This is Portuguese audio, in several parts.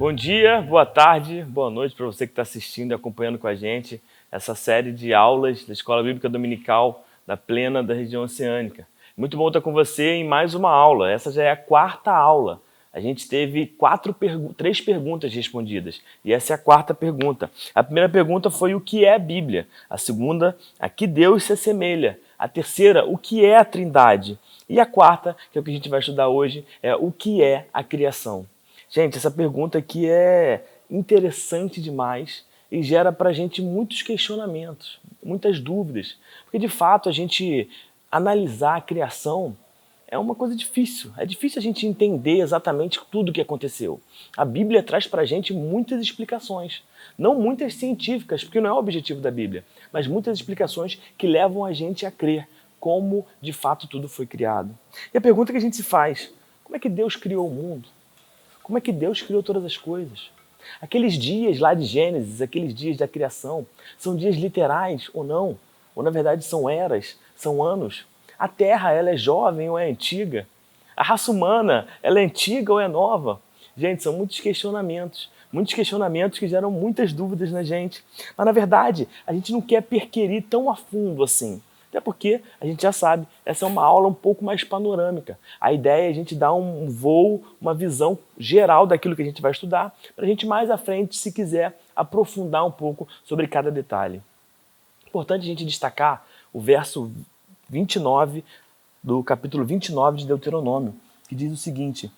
Bom dia, boa tarde, boa noite para você que está assistindo e acompanhando com a gente essa série de aulas da Escola Bíblica Dominical da Plena da região oceânica. Muito bom estar com você em mais uma aula. Essa já é a quarta aula. A gente teve três perguntas respondidas e essa é a quarta pergunta. A primeira pergunta foi o que é a Bíblia? A segunda, a que Deus se assemelha? A terceira, o que é a Trindade? E a quarta, que é o que a gente vai estudar hoje, é o que é a criação? Gente, essa pergunta aqui é interessante demais e gera para a gente muitos questionamentos, muitas dúvidas. Porque, de fato, a gente analisar a criação é uma coisa difícil. É difícil a gente entender exatamente tudo o que aconteceu. A Bíblia traz para a gente muitas explicações. Não muitas científicas, porque não é o objetivo da Bíblia, mas muitas explicações que levam a gente a crer como, de fato, tudo foi criado. E a pergunta que a gente se faz, como é que Deus criou o mundo? Como é que Deus criou todas as coisas? Aqueles dias lá de Gênesis, aqueles dias da criação, são dias literais ou não? Ou na verdade são eras, são anos? A Terra, ela é jovem ou é antiga? A raça humana, ela é antiga ou é nova? Gente, são muitos questionamentos que geram muitas dúvidas na gente. Mas na verdade, a gente não quer perquirir tão a fundo assim. Até porque a gente já sabe, essa é uma aula um pouco mais panorâmica. A ideia é a gente dar um voo, uma visão geral daquilo que a gente vai estudar, para a gente mais à frente, se quiser, aprofundar um pouco sobre cada detalhe. Importante a gente destacar o verso 29 do capítulo 29 de Deuteronômio, que diz o seguinte: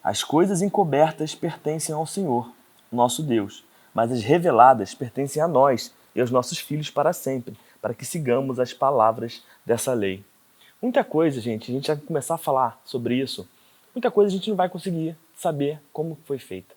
as coisas encobertas pertencem ao Senhor, nosso Deus, mas as reveladas pertencem a nós e aos nossos filhos para sempre, para que sigamos as palavras dessa lei. Muita coisa, gente, a gente vai começar a falar sobre isso, muita coisa a gente não vai conseguir saber como foi feita.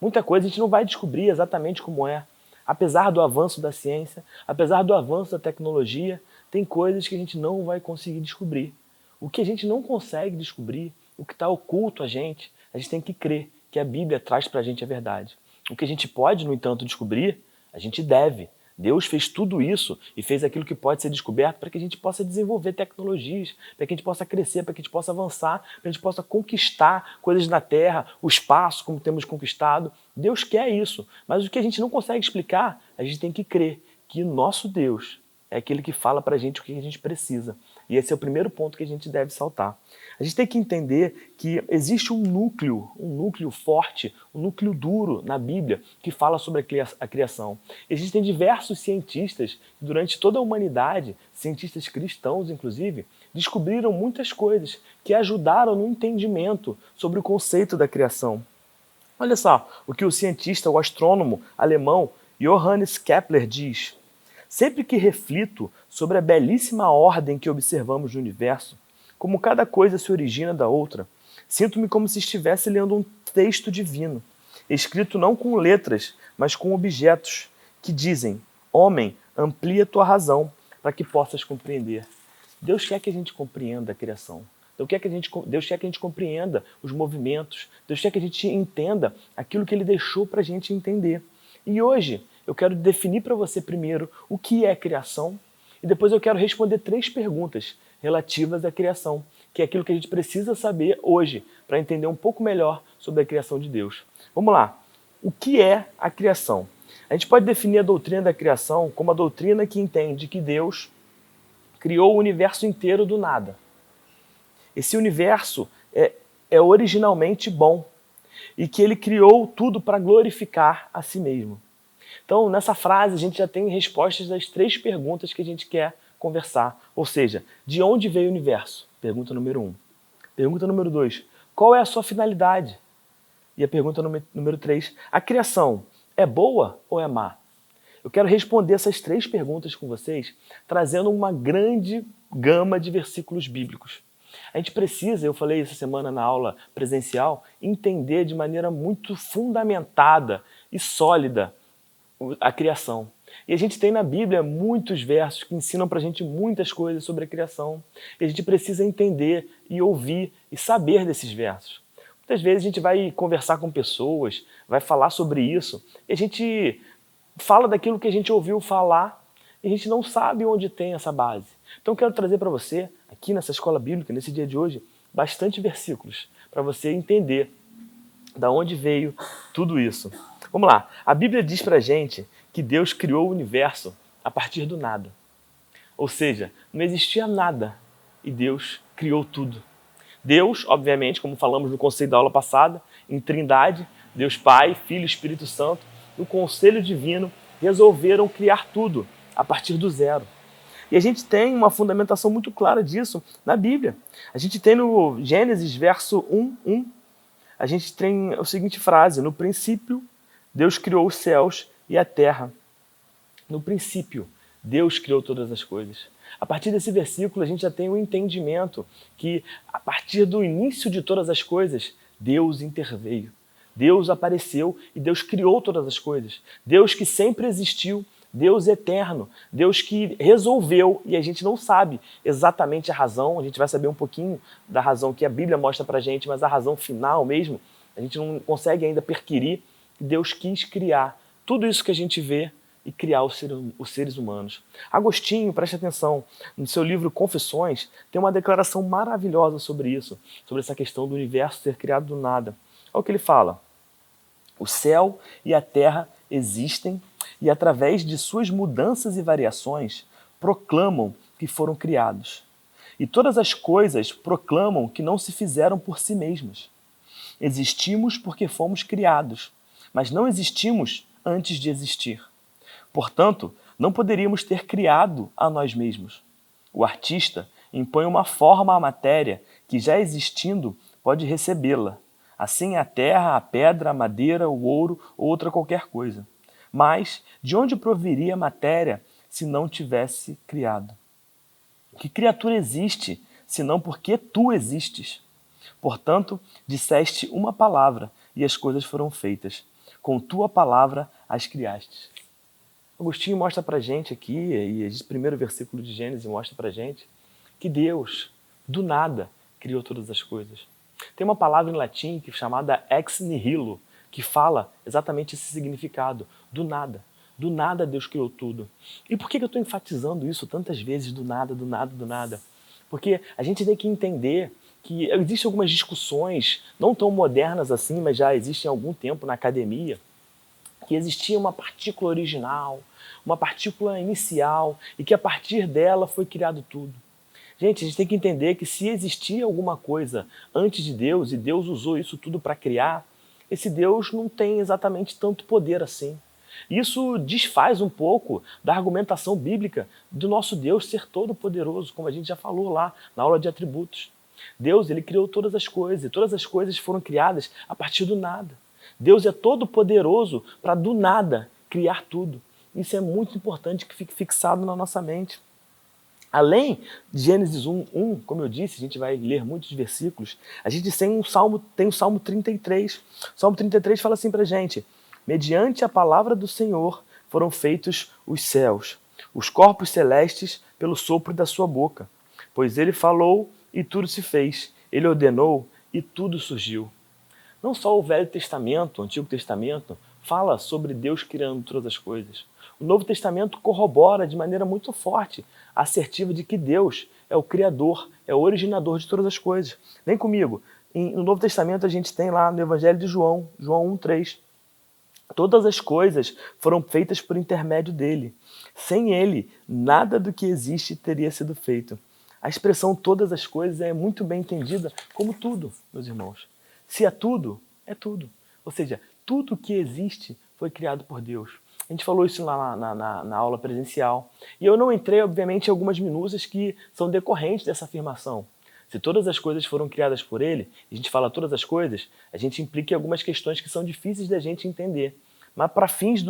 Muita coisa a gente não vai descobrir exatamente como é. Apesar do avanço da ciência, apesar do avanço da tecnologia, tem coisas que a gente não vai conseguir descobrir. O que a gente não consegue descobrir, o que está oculto a gente tem que crer que a Bíblia traz para a gente a verdade. O que a gente pode, no entanto, descobrir, a gente deve. Deus fez tudo isso e fez aquilo que pode ser descoberto para que a gente possa desenvolver tecnologias, para que a gente possa crescer, para que a gente possa avançar, para que a gente possa conquistar coisas na Terra, o espaço como temos conquistado. Deus quer isso, mas o que a gente não consegue explicar, a gente tem que crer que o nosso Deus é aquele que fala para a gente o que a gente precisa. E esse é o primeiro ponto que a gente deve saltar. A gente tem que entender que existe um núcleo forte, um núcleo duro na Bíblia que fala sobre a criação. Existem diversos cientistas que durante toda a humanidade, cientistas cristãos inclusive, descobriram muitas coisas que ajudaram no entendimento sobre o conceito da criação. Olha só o que o cientista, o astrônomo alemão Johannes Kepler diz: sempre que reflito sobre a belíssima ordem que observamos no universo, como cada coisa se origina da outra, sinto-me como se estivesse lendo um texto divino, escrito não com letras, mas com objetos, que dizem: homem, amplia tua razão para que possas compreender. Deus quer que a gente compreenda a criação. Deus quer que a gente compreenda os movimentos. Deus quer que a gente entenda aquilo que Ele deixou para a gente entender. E hoje eu quero definir para você primeiro o que é criação e depois eu quero responder 3 perguntas relativas à criação, que é aquilo que a gente precisa saber hoje para entender um pouco melhor sobre a criação de Deus. Vamos lá. O que é a criação? A gente pode definir a doutrina da criação como a doutrina que entende que Deus criou o universo inteiro do nada. Esse universo é originalmente bom e que Ele criou tudo para glorificar a si mesmo. Então, nessa frase, a gente já tem respostas das 3 perguntas que a gente quer conversar. Ou seja, de onde veio o universo? Pergunta número 1. Pergunta número 2, qual é a sua finalidade? E a pergunta número 3, a criação é boa ou é má? Eu quero responder essas 3 perguntas com vocês, trazendo uma grande gama de versículos bíblicos. A gente precisa, eu falei essa semana na aula presencial, entender de maneira muito fundamentada e sólida a criação. E a gente tem na Bíblia muitos versos que ensinam pra gente muitas coisas sobre a criação. E a gente precisa entender e ouvir e saber desses versos. Muitas vezes a gente vai conversar com pessoas, vai falar sobre isso, e a gente fala daquilo que a gente ouviu falar e a gente não sabe onde tem essa base. Então eu quero trazer para você, aqui nessa escola bíblica, nesse dia de hoje, bastante versículos para você entender Da onde veio tudo isso? Vamos lá. A Bíblia diz pra gente que Deus criou o universo a partir do nada. Ou seja, não existia nada e Deus criou tudo. Deus, obviamente, como falamos no conceito da aula passada, em Trindade, Deus Pai, Filho e Espírito Santo, no conselho divino, resolveram criar tudo a partir do zero. E a gente tem uma fundamentação muito clara disso na Bíblia. A gente tem no Gênesis, verso 1, a gente tem a seguinte frase: no princípio, Deus criou os céus e a terra. No princípio, Deus criou todas as coisas. A partir desse versículo, a gente já tem o entendimento que, a partir do início de todas as coisas, Deus interveio. Deus apareceu e Deus criou todas as coisas. Deus que sempre existiu, Deus eterno, Deus que resolveu, e a gente não sabe exatamente a razão, a gente vai saber um pouquinho da razão que a Bíblia mostra pra gente, mas a razão final mesmo, a gente não consegue ainda perquirir. Deus quis criar tudo isso que a gente vê e criar os seres humanos. Agostinho, preste atenção, no seu livro Confissões, tem uma declaração maravilhosa sobre isso, sobre essa questão do universo ser criado do nada. Olha o que ele fala: o céu e a terra existem e, através de suas mudanças e variações, proclamam que foram criados. E todas as coisas proclamam que não se fizeram por si mesmas. Existimos porque fomos criados, mas não existimos antes de existir. Portanto, não poderíamos ter criado a nós mesmos. O artista impõe uma forma à matéria que, já existindo, pode recebê-la. Assim a terra, a pedra, a madeira, o ouro ou outra qualquer coisa. Mas de onde proviria a matéria se não tivesse criado? Que criatura existe, senão porque tu existes? Portanto, disseste uma palavra e as coisas foram feitas. Com tua palavra as criastes. Agostinho mostra pra gente aqui, e esse primeiro versículo de Gênesis mostra pra gente, que Deus, do nada, criou todas as coisas. Tem uma palavra em latim chamada ex nihilo, que fala exatamente esse significado, do nada. Do nada Deus criou tudo. E por que eu estou enfatizando isso tantas vezes, do nada, do nada, do nada? Porque a gente tem que entender que existem algumas discussões, não tão modernas assim, mas já existem há algum tempo na academia, que existia uma partícula original, uma partícula inicial, e que a partir dela foi criado tudo. Gente, a gente tem que entender que se existia alguma coisa antes de Deus, e Deus usou isso tudo para criar, esse Deus não tem exatamente tanto poder assim. Isso desfaz um pouco da argumentação bíblica do nosso Deus ser todo poderoso, como a gente já falou lá na aula de atributos. Deus, ele criou todas as coisas, e todas as coisas foram criadas a partir do nada. Deus é todo poderoso para do nada criar tudo. Isso é muito importante que fique fixado na nossa mente. Além de Gênesis 1, como eu disse, a gente vai ler muitos versículos, a gente tem o Salmo 33. O Salmo 33 fala assim pra gente: mediante a palavra do Senhor foram feitos os céus, os corpos celestes pelo sopro da sua boca. Pois ele falou e tudo se fez, ele ordenou e tudo surgiu. Não só o Velho Testamento, o Antigo Testamento, fala sobre Deus criando todas as coisas. O Novo Testamento corrobora de maneira muito forte a assertiva de que Deus é o Criador, é o originador de todas as coisas. Vem comigo. No Novo Testamento a gente tem lá no Evangelho de João, João 1,3. Todas as coisas foram feitas por intermédio dele. Sem ele, nada do que existe teria sido feito. A expressão todas as coisas é muito bem entendida como tudo, meus irmãos. Se é tudo, é tudo. Ou seja, tudo que existe foi criado por Deus. A gente falou isso lá na aula presencial. E eu não entrei, obviamente, em algumas minúcias que são decorrentes dessa afirmação. Se todas as coisas foram criadas por ele, e a gente fala todas as coisas, a gente implica em algumas questões que são difíceis da gente entender. Mas para fins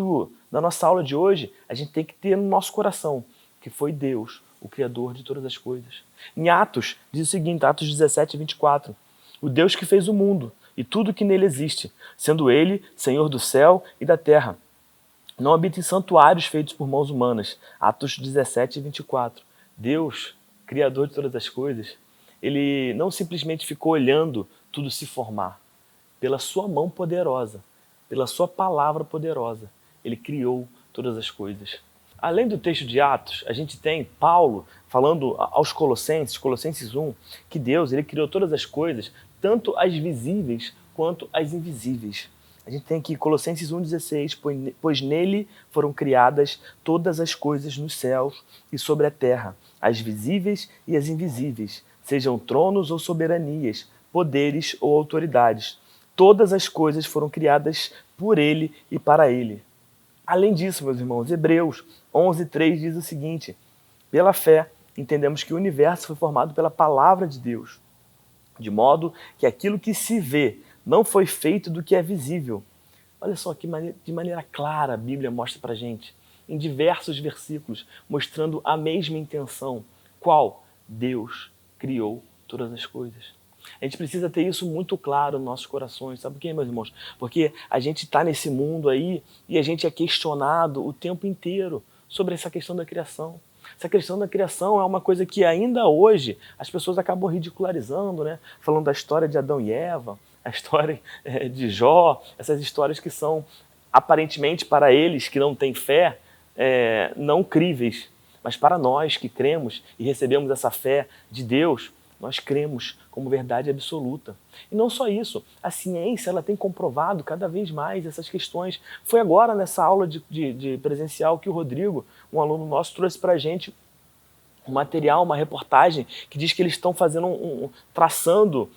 da nossa aula de hoje, a gente tem que ter no nosso coração que foi Deus, o Criador de todas as coisas. Em Atos, diz o seguinte, Atos 17, 24. O Deus que fez o mundo e tudo que nele existe, sendo ele Senhor do céu e da terra. Não habita em santuários feitos por mãos humanas. Atos 17, 24. Deus, Criador de todas as coisas, ele não simplesmente ficou olhando tudo se formar. Pela sua mão poderosa, pela sua palavra poderosa, ele criou todas as coisas. Além do texto de Atos, a gente tem Paulo falando aos Colossenses, Colossenses 1, que Deus ele criou todas as coisas, tanto as visíveis quanto as invisíveis. A gente tem aqui Colossenses 1,16, pois nele foram criadas todas as coisas nos céus e sobre a terra, as visíveis e as invisíveis, sejam tronos ou soberanias, poderes ou autoridades. Todas as coisas foram criadas por ele e para ele. Além disso, meus irmãos, Hebreus 11:3 diz o seguinte: pela fé, entendemos que o universo foi formado pela palavra de Deus, de modo que aquilo que se vê não foi feito do que é visível. Olha só que de maneira clara a Bíblia mostra para a gente, em diversos versículos, mostrando a mesma intenção. Qual? Deus criou todas as coisas. A gente precisa ter isso muito claro nos nossos corações. Sabe por quê, meus irmãos? Porque a gente está nesse mundo aí e a gente é questionado o tempo inteiro sobre essa questão da criação. Essa questão da criação é uma coisa que ainda hoje as pessoas acabam ridicularizando, né? Falando da história de Adão e Eva, a história de Jó, essas histórias que são aparentemente para eles que não têm fé, não críveis. Mas para nós que cremos e recebemos essa fé de Deus, nós cremos como verdade absoluta. E não só isso, a ciência ela tem comprovado cada vez mais essas questões. Foi agora nessa aula de presencial que o Rodrigo, um aluno nosso, trouxe para a gente um material, uma reportagem que diz que eles estão fazendo traçando,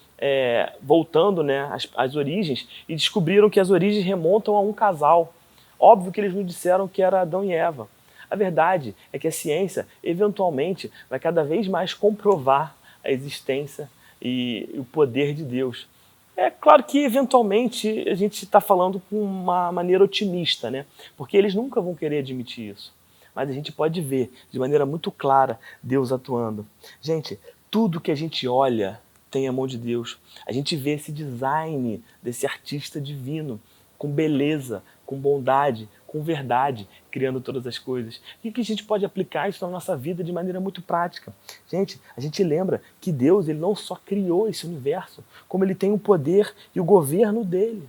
voltando, né, as origens, e descobriram que as origens remontam a um casal. Óbvio que eles não disseram que era Adão e Eva. A verdade é que a ciência, eventualmente, vai cada vez mais comprovar a existência e o poder de Deus. É claro que, eventualmente, a gente está falando com uma maneira otimista, né? Porque eles nunca vão querer admitir isso. Mas a gente pode ver, de maneira muito clara, Deus atuando. Gente, tudo que a gente olha tem a mão de Deus. A gente vê esse design desse artista divino, com beleza, com bondade, com verdade, criando todas as coisas. E que a gente pode aplicar isso na nossa vida de maneira muito prática. Gente, a gente lembra que Deus ele não só criou esse universo, como ele tem o poder e o governo dele.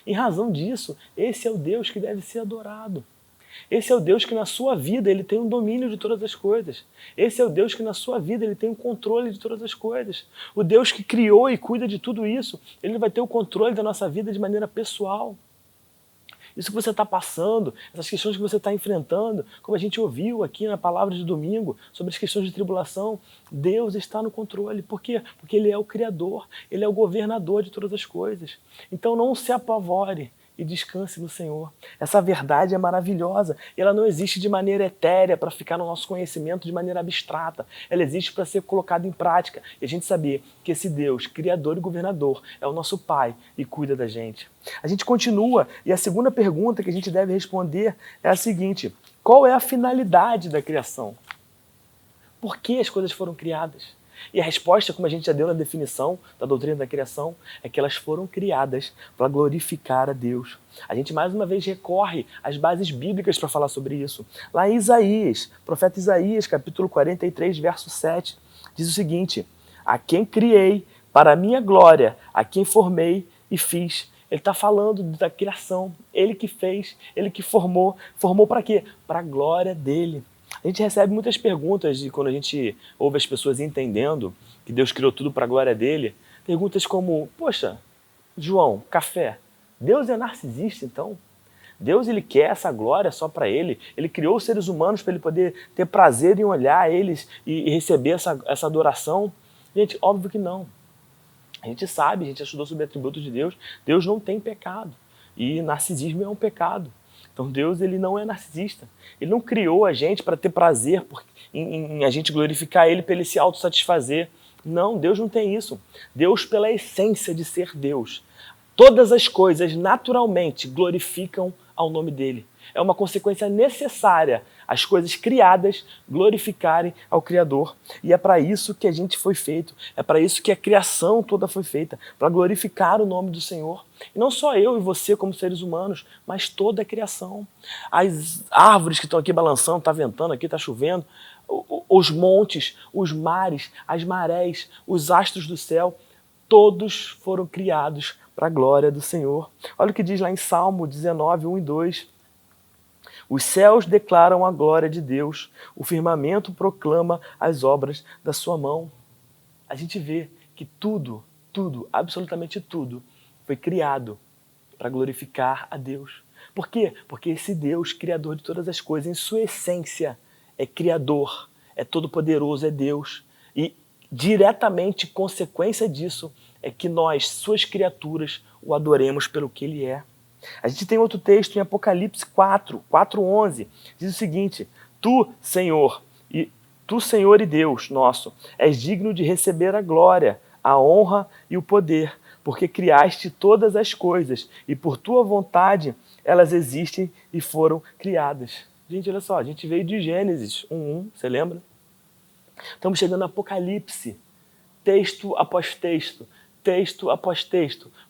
Em razão disso, esse é o Deus que deve ser adorado. Esse é o Deus que na sua vida ele tem um domínio de todas as coisas. Esse é o Deus que na sua vida ele tem um controle de todas as coisas. O Deus que criou e cuida de tudo isso, ele vai ter o controle da nossa vida de maneira pessoal. Isso que você está passando, essas questões que você está enfrentando, como a gente ouviu aqui na palavra de domingo, sobre as questões de tribulação, Deus está no controle. Por quê? Porque Ele é o Criador, Ele é o governador de todas as coisas. Então não se apavore e descanse no Senhor. Essa verdade é maravilhosa e ela não existe de maneira etérea para ficar no nosso conhecimento de maneira abstrata. Ela existe para ser colocada em prática e a gente saber que esse Deus, Criador e Governador, é o nosso Pai e cuida da gente. A gente continua e a segunda pergunta que a gente deve responder é a seguinte: qual é a finalidade da criação? Por que as coisas foram criadas? E a resposta, como a gente já deu na definição da doutrina da criação, é que elas foram criadas para glorificar a Deus. A gente mais uma vez recorre às bases bíblicas para falar sobre isso. Lá em Isaías, profeta Isaías, capítulo 43, verso 7, diz o seguinte: a quem criei para a minha glória, a quem formei e fiz. Ele está falando da criação, ele que fez, ele que formou. Formou para quê? Para a glória dele. A gente recebe muitas perguntas de quando a gente ouve as pessoas entendendo que Deus criou tudo para a glória dele. Perguntas como: poxa, João, café, Deus é narcisista então? Deus ele quer essa glória só para ele? Ele criou os seres humanos para ele poder ter prazer em olhar eles e receber essa adoração? Gente, óbvio que não. A gente sabe, a gente estudou sobre atributos de Deus. Deus não tem pecado. E narcisismo é um pecado. Então Deus ele não é narcisista. Ele não criou a gente para ter prazer em a gente glorificar Ele para Ele se autossatisfazer. Não, Deus não tem isso. Deus, pela essência de ser Deus, todas as coisas naturalmente glorificam ao nome dEle. É uma consequência necessária as coisas criadas glorificarem ao Criador. E é para isso que a gente foi feito. É para isso que a criação toda foi feita, para glorificar o nome do Senhor. E não só eu e você como seres humanos, mas toda a criação. As árvores que estão aqui balançando, está ventando aqui, está chovendo, os montes, os mares, as marés, os astros do céu, todos foram criados para a glória do Senhor. Olha o que diz lá em Salmo 19, 1 e 2. Os céus declaram a glória de Deus, o firmamento proclama as obras da sua mão. A gente vê que tudo, absolutamente tudo, foi criado para glorificar a Deus. Por quê? Porque esse Deus, criador de todas as coisas, em sua essência, é criador, é todo-poderoso, é Deus. E diretamente consequência disso é que nós, suas criaturas, o adoremos pelo que ele é. A gente tem outro texto em Apocalipse 4:11, diz o seguinte: Tu, Senhor e Deus nosso, és digno de receber a glória, a honra e o poder, porque criaste todas as coisas e por tua vontade elas existem e foram criadas. Gente, olha só, a gente veio de Gênesis 1:1, você lembra? Estamos chegando no Apocalipse, texto após texto,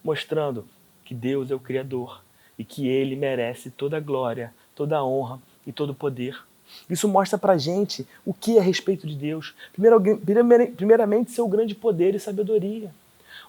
mostrando que Deus é o Criador e que Ele merece toda a glória, toda a honra e todo o poder. Isso mostra pra gente o que é a respeito de Deus. Primeiramente, seu grande poder e sabedoria.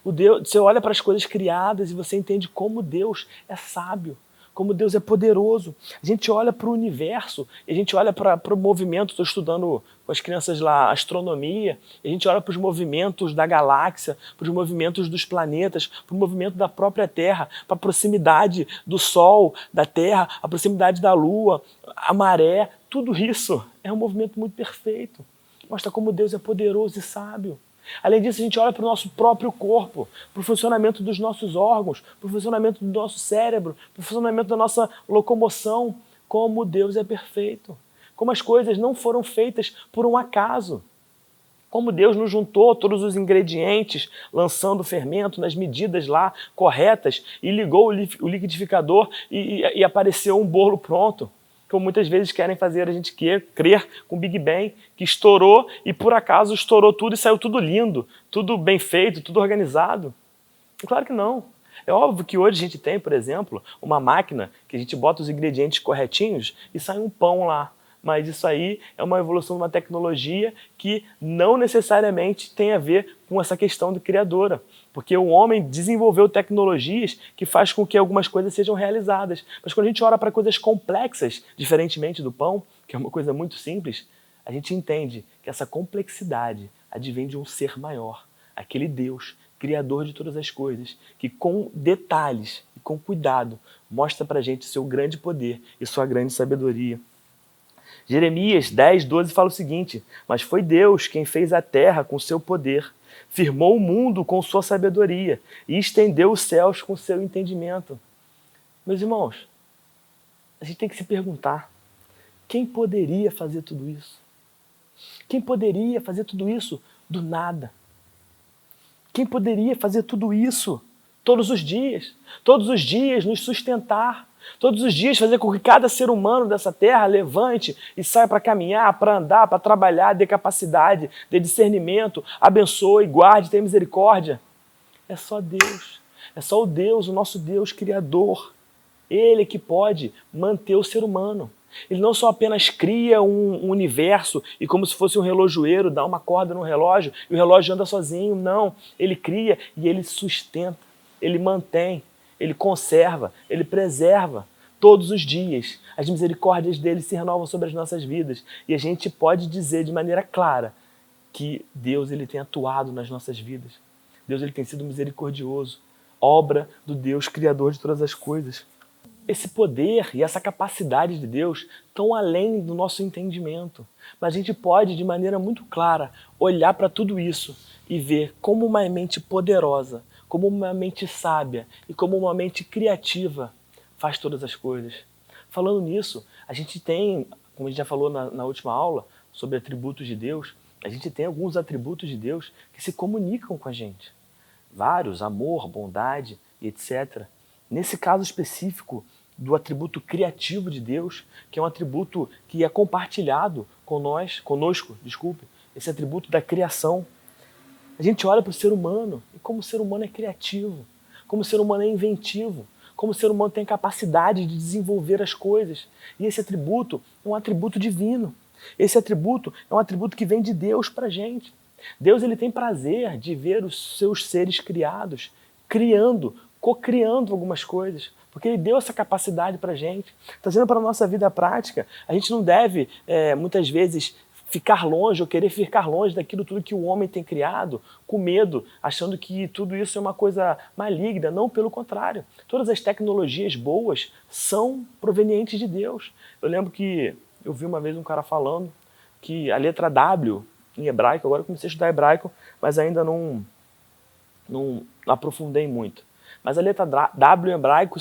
Você olha para as coisas criadas e você entende como Deus é sábio, como Deus é poderoso. A gente olha para o universo, e a gente olha para o movimento, estou estudando com as crianças lá astronomia, e a gente olha para os movimentos da galáxia, para os movimentos dos planetas, para o movimento da própria Terra, para a proximidade do Sol, da Terra, a proximidade da Lua, a maré, tudo isso é um movimento muito perfeito. Mostra como Deus é poderoso e sábio. Além disso, a gente olha para o nosso próprio corpo, para o funcionamento dos nossos órgãos, para o funcionamento do nosso cérebro, para o funcionamento da nossa locomoção, como Deus é perfeito. Como as coisas não foram feitas por um acaso. Como Deus nos juntou todos os ingredientes, lançando o fermento nas medidas lá corretas, e ligou o liquidificador e apareceu um bolo pronto. Como muitas vezes querem fazer a gente crer com o Big Bang, que estourou e por acaso estourou tudo e saiu tudo lindo, tudo bem feito, tudo organizado. Claro que não. É óbvio que hoje a gente tem, por exemplo, uma máquina que a gente bota os ingredientes corretinhos e sai um pão lá. Mas isso aí é uma evolução de uma tecnologia que não necessariamente tem a ver com essa questão de criadora. Porque o homem desenvolveu tecnologias que faz com que algumas coisas sejam realizadas. Mas quando a gente olha para coisas complexas, diferentemente do pão, que é uma coisa muito simples, a gente entende que essa complexidade advém de um ser maior, aquele Deus, criador de todas as coisas, que com detalhes e com cuidado mostra para a gente seu grande poder e sua grande sabedoria. Jeremias 10:12 fala o seguinte: mas foi Deus quem fez a terra com seu poder, firmou o mundo com sua sabedoria e estendeu os céus com seu entendimento. Meus irmãos, a gente tem que se perguntar, quem poderia fazer tudo isso? Quem poderia fazer tudo isso do nada? Quem poderia fazer tudo isso todos os dias? Todos os dias nos sustentar. Todos os dias fazer com que cada ser humano dessa terra levante e saia para caminhar, para andar, para trabalhar, dê capacidade, dê discernimento, abençoe, guarde, tenha misericórdia. É só Deus. É só o Deus, o nosso Deus Criador. Ele que pode manter o ser humano. Ele não só apenas cria um universo e como se fosse um relojoeiro, dá uma corda no relógio e o relógio anda sozinho. Não, ele cria e ele sustenta, ele mantém. Ele conserva, Ele preserva todos os dias. As misericórdias dele se renovam sobre as nossas vidas. E a gente pode dizer de maneira clara que Deus ele tem atuado nas nossas vidas. Deus ele tem sido misericordioso. Obra do Deus Criador de todas as coisas. Esse poder e essa capacidade de Deus estão além do nosso entendimento. Mas a gente pode, de maneira muito clara, olhar para tudo isso e ver como uma mente poderosa, como uma mente sábia e como uma mente criativa faz todas as coisas. Falando nisso, a gente tem, como a gente já falou na última aula, sobre atributos de Deus, a gente tem alguns atributos de Deus que se comunicam com a gente. Vários, amor, bondade e etc. Nesse caso específico do atributo criativo de Deus, que é um atributo que é compartilhado conosco, esse atributo da criação. A gente olha para o ser humano e como o ser humano é criativo, como o ser humano é inventivo, como o ser humano tem capacidade de desenvolver as coisas. E esse atributo é um atributo divino. Esse atributo é um atributo que vem de Deus para a gente. Deus ele tem prazer de ver os seus seres criados, criando, co-criando algumas coisas, porque ele deu essa capacidade para a gente. Trazendo para a nossa vida prática, a gente não deve, muitas vezes, ficar longe ou querer ficar longe daquilo tudo que o homem tem criado, com medo, achando que tudo isso é uma coisa maligna. Não, pelo contrário. Todas as tecnologias boas são provenientes de Deus. Eu lembro que eu vi uma vez um cara falando que a letra W em hebraico, agora eu comecei a estudar hebraico, mas ainda não aprofundei muito. Mas a letra W em hebraico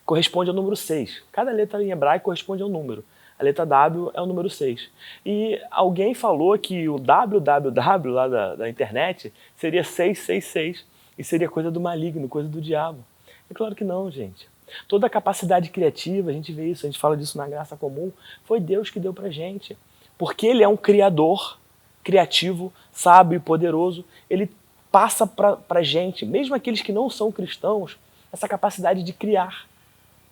corresponde ao número 6. Cada letra em hebraico corresponde a um número. A letra W é o número 6. E alguém falou que o www lá da internet seria 666 e seria coisa do maligno, coisa do diabo. É claro que não, gente. Toda a capacidade criativa, a gente vê isso, a gente fala disso na graça comum, foi Deus que deu pra gente. Porque Ele é um criador criativo, sábio e poderoso. Ele passa pra gente, mesmo aqueles que não são cristãos, essa capacidade de criar,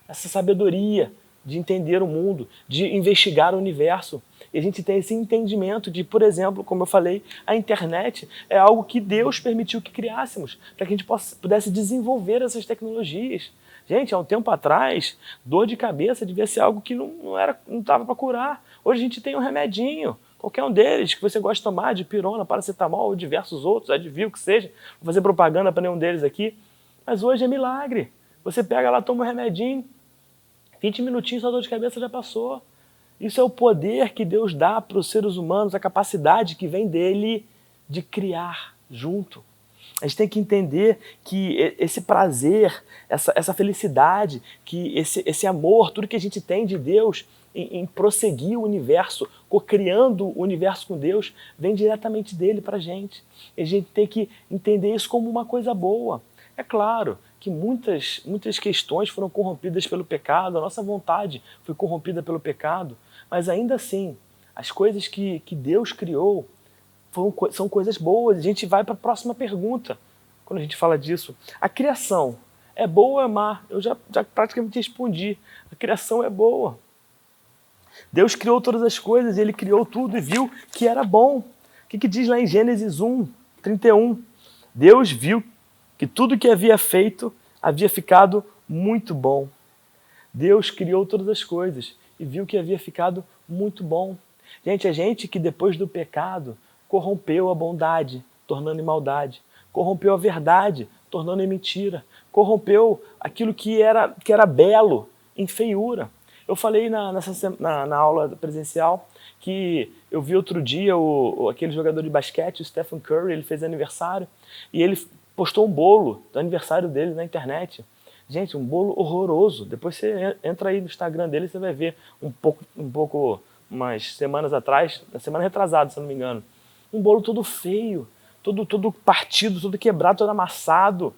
essa sabedoria, de entender o mundo, de investigar o universo. E a gente tem esse entendimento de, por exemplo, como eu falei, a internet é algo que Deus permitiu que criássemos, para que a gente pudesse desenvolver essas tecnologias. Gente, há um tempo atrás, dor de cabeça devia ser algo que não estava para curar. Hoje a gente tem um remedinho, qualquer um deles que você gosta de tomar, de pirona, paracetamol ou diversos outros, Advil, que seja. Vou fazer propaganda para nenhum deles aqui. Mas hoje é milagre. Você pega lá, toma um remedinho, 20 minutinhos, sua dor de cabeça já passou. Isso é o poder que Deus dá para os seres humanos, a capacidade que vem dele de criar junto. A gente tem que entender que esse prazer, essa felicidade, que esse amor, tudo que a gente tem de Deus em prosseguir o universo, co-criando o universo com Deus, vem diretamente dele para a gente. E a gente tem que entender isso como uma coisa boa. É claro que muitas questões foram corrompidas pelo pecado, a nossa vontade foi corrompida pelo pecado, mas ainda assim, as coisas que Deus criou são coisas boas. A gente vai para a próxima pergunta, quando a gente fala disso. A criação é boa ou é má? Eu já praticamente respondi. A criação é boa. Deus criou todas as coisas, Ele criou tudo e viu que era bom. O que diz lá em Gênesis 1:31? Deus viu que tudo que havia feito havia ficado muito bom. Deus criou todas as coisas e viu que havia ficado muito bom. Gente, a gente que depois do pecado corrompeu a bondade, tornando em maldade. Corrompeu a verdade, tornando em mentira. Corrompeu aquilo que era belo em feiura. Eu falei na aula presencial que eu vi outro dia aquele jogador de basquete, o Stephen Curry, ele fez aniversário e ele postou um bolo do aniversário dele na internet. Gente, um bolo horroroso. Depois você entra aí no Instagram dele e você vai ver umas semanas atrás, na semana retrasada, se eu não me engano. Um bolo todo feio, todo partido, todo quebrado, todo amassado.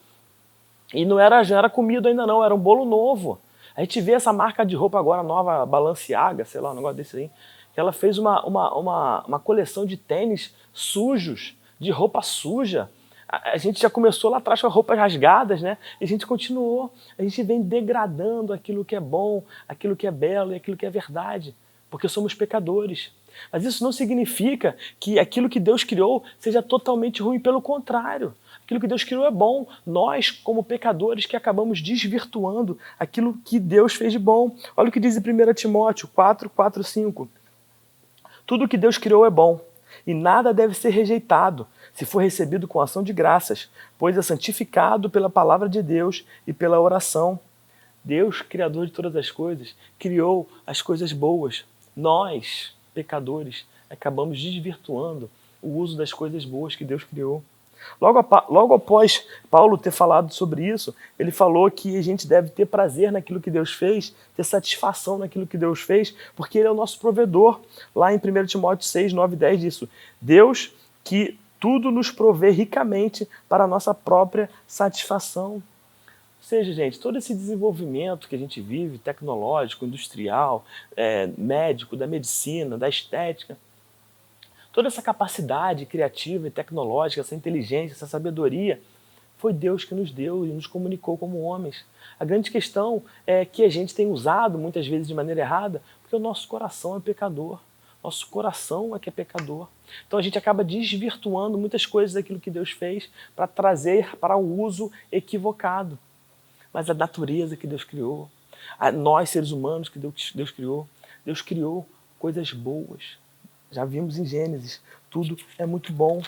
E já era comido ainda não, era um bolo novo. A gente vê essa marca de roupa agora nova, Balenciaga, sei lá, um negócio desse aí, que ela fez uma coleção de tênis sujos, de roupa suja. A gente já começou lá atrás com as roupas rasgadas, né? E a gente continuou. A gente vem degradando aquilo que é bom, aquilo que é belo e aquilo que é verdade, porque somos pecadores. Mas isso não significa que aquilo que Deus criou seja totalmente ruim, pelo contrário. Aquilo que Deus criou é bom. Nós, como pecadores, que acabamos desvirtuando aquilo que Deus fez de bom. Olha o que diz em 1 Timóteo 4:5. Tudo que Deus criou é bom, e nada deve ser rejeitado, se for recebido com ação de graças, pois é santificado pela palavra de Deus e pela oração. Deus, Criador de todas as coisas, criou as coisas boas. Nós, pecadores, acabamos desvirtuando o uso das coisas boas que Deus criou. Logo após Paulo ter falado sobre isso, ele falou que a gente deve ter prazer naquilo que Deus fez, ter satisfação naquilo que Deus fez, porque Ele é o nosso provedor. Lá em 1 Timóteo 6, 9 e 10 diz isso. Deus que tudo nos provê ricamente para a nossa própria satisfação. Ou seja, gente, todo esse desenvolvimento que a gente vive, tecnológico, industrial, médico, da medicina, da estética, toda essa capacidade criativa e tecnológica, essa inteligência, essa sabedoria, foi Deus que nos deu e nos comunicou como homens. A grande questão é que a gente tem usado muitas vezes de maneira errada, porque o nosso coração é pecador. Nosso coração é que é pecador. Então a gente acaba desvirtuando muitas coisas daquilo que Deus fez para trazer para o uso equivocado. Mas a natureza que Deus criou, nós seres humanos que Deus criou coisas boas. Já vimos em Gênesis, tudo é muito bom.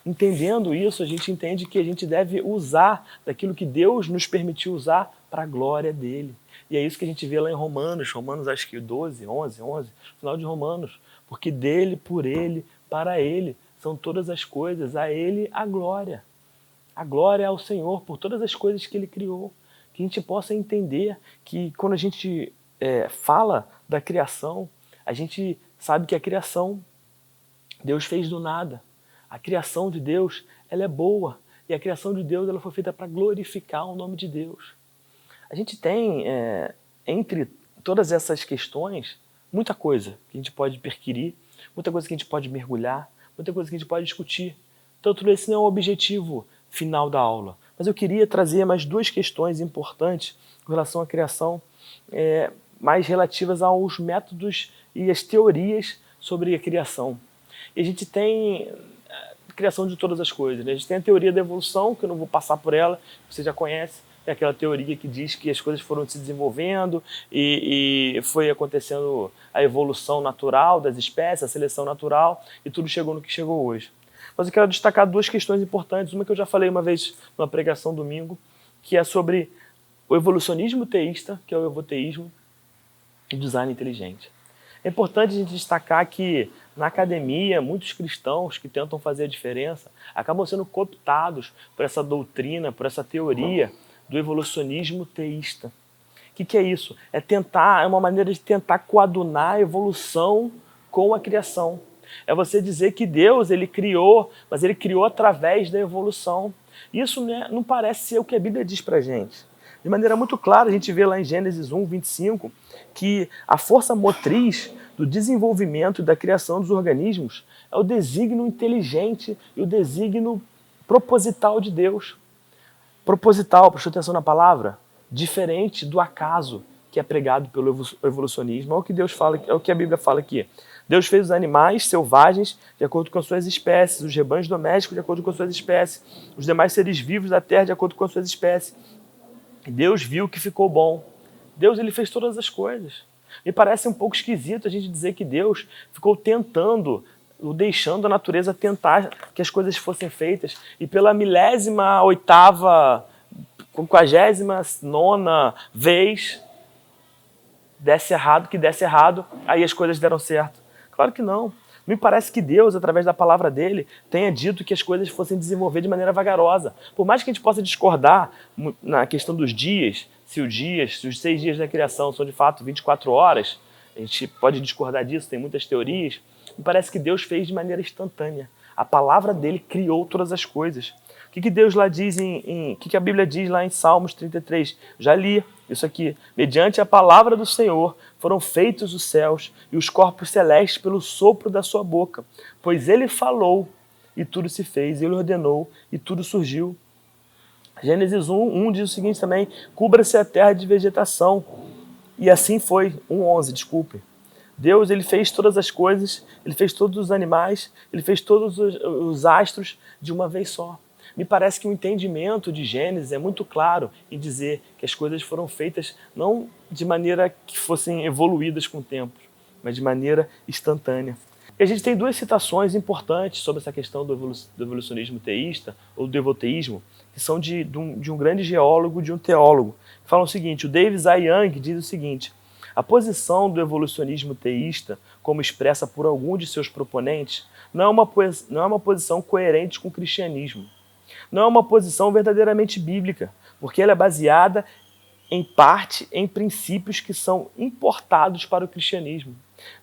Entendendo isso, a gente entende que a gente deve usar daquilo que Deus nos permitiu usar para a glória dele. E é isso que a gente vê lá em Romanos acho que 12, 11, final de Romanos. Porque dele, por ele, para ele, são todas as coisas, a ele a glória. A glória é ao Senhor por todas as coisas que ele criou. Que a gente possa entender que quando a gente fala da criação, a gente sabe que a criação Deus fez do nada. A criação de Deus, ela é boa. E a criação de Deus, ela foi feita para glorificar o nome de Deus. A gente tem, entre todas essas questões, muita coisa que a gente pode perquirir, muita coisa que a gente pode mergulhar, muita coisa que a gente pode discutir. Tanto esse não é o objetivo final da aula. Mas eu queria trazer mais duas questões importantes com relação à criação, mais relativas aos métodos e as teorias sobre a criação. E a gente tem a criação de todas as coisas, né? A gente tem a teoria da evolução, que eu não vou passar por ela, você já conhece. É aquela teoria que diz que as coisas foram se desenvolvendo e foi acontecendo a evolução natural das espécies, a seleção natural, e tudo chegou no que chegou hoje. Mas eu quero destacar duas questões importantes. Uma que eu já falei uma vez numa pregação domingo, que é sobre o evolucionismo teísta, que é o evoteísmo, e design inteligente. É importante a gente destacar que na academia, muitos cristãos que tentam fazer a diferença acabam sendo cooptados por essa doutrina, por essa teoria do evolucionismo teísta. O que é isso? É uma maneira de tentar coadunar a evolução com a criação. É você dizer que Deus ele criou, mas ele criou através da evolução. Isso não parece ser o que a Bíblia diz pra gente. De maneira muito clara, a gente vê lá em Gênesis 1, 25, que a força motriz do desenvolvimento e da criação dos organismos é o desígnio inteligente e o desígnio proposital de Deus. Proposital, prestou atenção na palavra? Diferente do acaso que é pregado pelo evolucionismo. É o que Deus fala, é o que a Bíblia fala aqui. Deus fez os animais selvagens de acordo com as suas espécies, os rebanhos domésticos de acordo com as suas espécies, os demais seres vivos da terra de acordo com as suas espécies. Deus viu que ficou bom. Deus ele fez todas as coisas. Me parece um pouco esquisito a gente dizer que Deus ficou tentando, ou deixando a natureza tentar que as coisas fossem feitas, e pela 58ª, 59ª vez desse errado, aí as coisas deram certo. Claro que não. Me parece que Deus, através da palavra dele, tenha dito que as coisas fossem desenvolver de maneira vagarosa. Por mais que a gente possa discordar na questão dos dias, se os 6 dias da criação são de fato 24 horas, a gente pode discordar disso, tem muitas teorias. Me parece que Deus fez de maneira instantânea. A palavra dele criou todas as coisas. O que Deus lá diz o que a Bíblia diz lá em Salmos 33? Já li isso aqui. Mediante a palavra do Senhor foram feitos os céus e os corpos celestes pelo sopro da sua boca. Pois ele falou e tudo se fez, ele ordenou e tudo surgiu. Gênesis 1 diz o seguinte também: cubra-se a terra de vegetação. E assim foi. 1:11, desculpe. Deus ele fez todas as coisas, ele fez todos os animais, ele fez todos os astros de uma vez só. Me parece que o entendimento de Gênesis é muito claro em dizer que as coisas foram feitas não de maneira que fossem evoluídas com o tempo, mas de maneira instantânea. E a gente tem duas citações importantes sobre essa questão do evolucionismo teísta ou do evoteísmo, que são de um grande geólogo e de um teólogo. Falam o seguinte: o David Young diz o seguinte: a posição do evolucionismo teísta, como expressa por algum de seus proponentes, não é uma posição coerente com o cristianismo. Não é uma posição verdadeiramente bíblica, porque ela é baseada, em parte, em princípios que são importados para o cristianismo.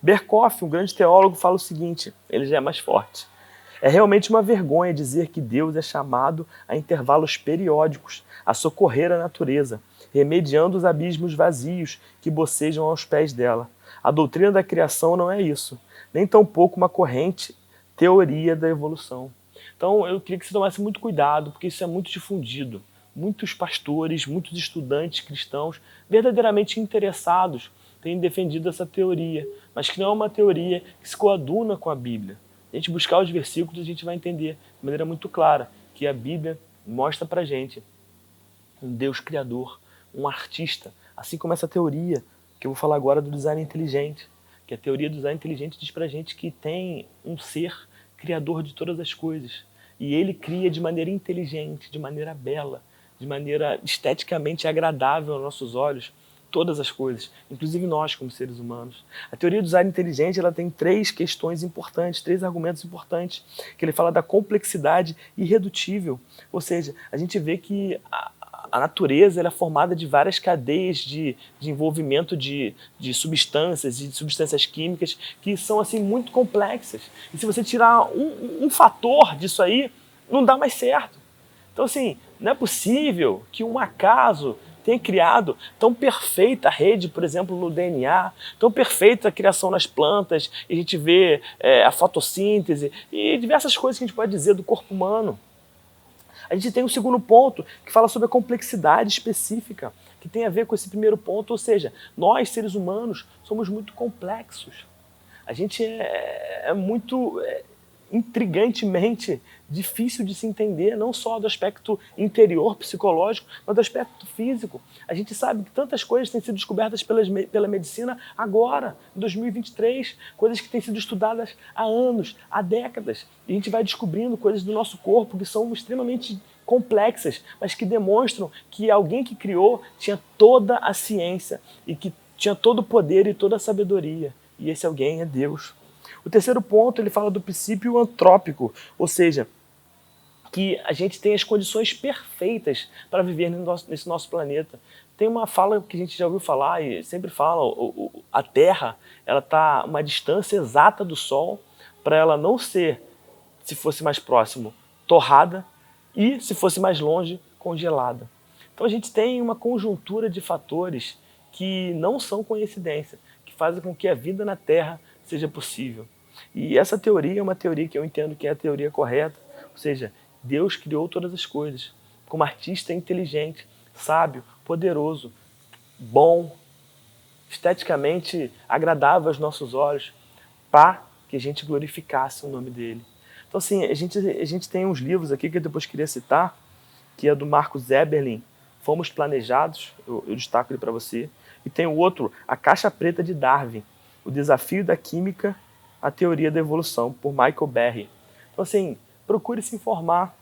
Berkoff, um grande teólogo, fala o seguinte, ele já é mais forte: é realmente uma vergonha dizer que Deus é chamado a intervalos periódicos a socorrer a natureza, remediando os abismos vazios que bocejam aos pés dela. A doutrina da criação não é isso, nem tampouco uma corrente teoria da evolução. Então eu queria que você tomasse muito cuidado, porque isso é muito difundido. Muitos pastores, muitos estudantes cristãos verdadeiramente interessados têm defendido essa teoria, mas que não é uma teoria que se coaduna com a Bíblia. A gente buscar os versículos, a gente vai entender de maneira muito clara que a Bíblia mostra pra gente um Deus criador, um artista, assim como essa teoria que eu vou falar agora do design inteligente, que a teoria do design inteligente diz para a gente que tem um ser criador de todas as coisas. E ele cria de maneira inteligente, de maneira bela, de maneira esteticamente agradável aos nossos olhos, todas as coisas, inclusive nós como seres humanos. A teoria do design inteligente ela tem três questões importantes, três argumentos importantes, que ele fala da complexidade irredutível, ou seja, a gente vê que a natureza ela é formada de várias cadeias de envolvimento de substâncias químicas que são assim muito complexas. E se você tirar um fator disso aí, não dá mais certo. Então assim, não é possível que um acaso tenha criado tão perfeita a rede, por exemplo, no DNA, tão perfeita a criação nas plantas, e a gente vê a fotossíntese e diversas coisas que a gente pode dizer do corpo humano. A gente tem um segundo ponto que fala sobre a complexidade específica, que tem a ver com esse primeiro ponto, ou seja, nós, seres humanos, somos muito complexos. A gente é muito intrigantemente difícil de se entender, não só do aspecto interior, psicológico, mas do aspecto físico. A gente sabe que tantas coisas têm sido descobertas pela medicina agora, em 2023, coisas que têm sido estudadas há anos, há décadas. E a gente vai descobrindo coisas do nosso corpo que são extremamente complexas, mas que demonstram que alguém que criou tinha toda a ciência e que tinha todo o poder e toda a sabedoria. E esse alguém é Deus. O terceiro ponto, ele fala do princípio antrópico, ou seja, que a gente tem as condições perfeitas para viver nesse nosso planeta. Tem uma fala que a gente já ouviu falar e sempre fala, a Terra ela está a uma distância exata do Sol para ela não ser, se fosse mais próximo, torrada e, se fosse mais longe, congelada. Então a gente tem uma conjuntura de fatores que não são coincidência, que fazem com que a vida na Terra seja possível. E essa teoria é uma teoria que eu entendo que é a teoria correta, ou seja, Deus criou todas as coisas, como artista inteligente, sábio, poderoso, bom, esteticamente agradável aos nossos olhos, para que a gente glorificasse o nome dele. Então assim, a gente tem uns livros aqui que eu depois queria citar, que é do Marcos Eberlin, Fomos Planejados, eu destaco ele para você, e tem o outro, A Caixa Preta de Darwin, O Desafio da Química, a Teoria da Evolução, por Michael Berry. Então assim, procure se informar,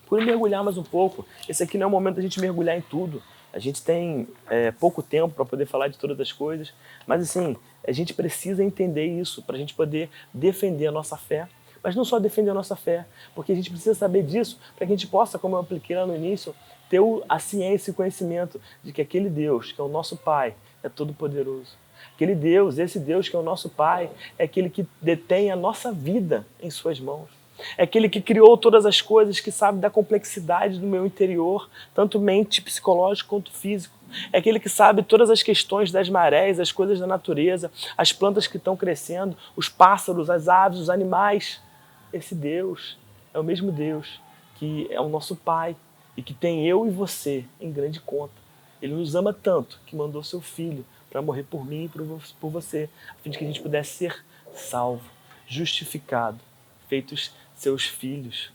procure mergulhar mais um pouco. Esse aqui não é o momento da gente mergulhar em tudo. A gente tem pouco tempo para poder falar de todas as coisas, mas assim, a gente precisa entender isso para a gente poder defender a nossa fé. Mas não só defender a nossa fé, porque a gente precisa saber disso para que a gente possa, como eu apliquei lá no início, ter a ciência e o conhecimento de que aquele Deus, que é o nosso Pai, é todo poderoso. Aquele Deus, esse Deus que é o nosso Pai, é aquele que detém a nossa vida em suas mãos. É aquele que criou todas as coisas, que sabe da complexidade do meu interior, tanto mente, psicológico quanto físico. É aquele que sabe todas as questões das marés, as coisas da natureza, as plantas que estão crescendo, os pássaros, as aves, os animais. Esse Deus é o mesmo Deus que é o nosso Pai e que tem eu e você em grande conta. Ele nos ama tanto que mandou seu Filho para morrer por mim e por você, a fim de que a gente pudesse ser salvo, justificado, feitos seus filhos.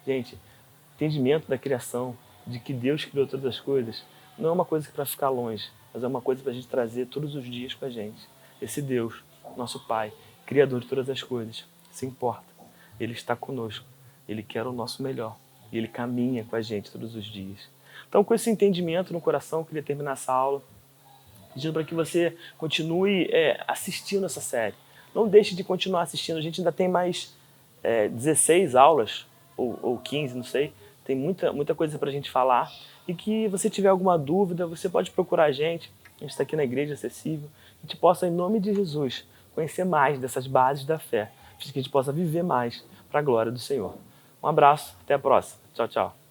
Gente, entendimento da criação, de que Deus criou todas as coisas, não é uma coisa para ficar longe, mas é uma coisa para a gente trazer todos os dias com a gente. Esse Deus, nosso Pai, Criador de todas as coisas, se importa. Ele está conosco, Ele quer o nosso melhor e Ele caminha com a gente todos os dias. Então, com esse entendimento no coração, eu queria terminar essa aula pedindo para que você continue assistindo essa série. Não deixe de continuar assistindo, a gente ainda tem mais 16 aulas, ou 15, não sei. Tem muita coisa para a gente falar. E que você tiver alguma dúvida, você pode procurar a gente está aqui na Igreja Acessível. A gente possa, em nome de Jesus, conhecer mais dessas bases da fé, que a gente possa viver mais para a glória do Senhor. Um abraço, até a próxima. Tchau, tchau.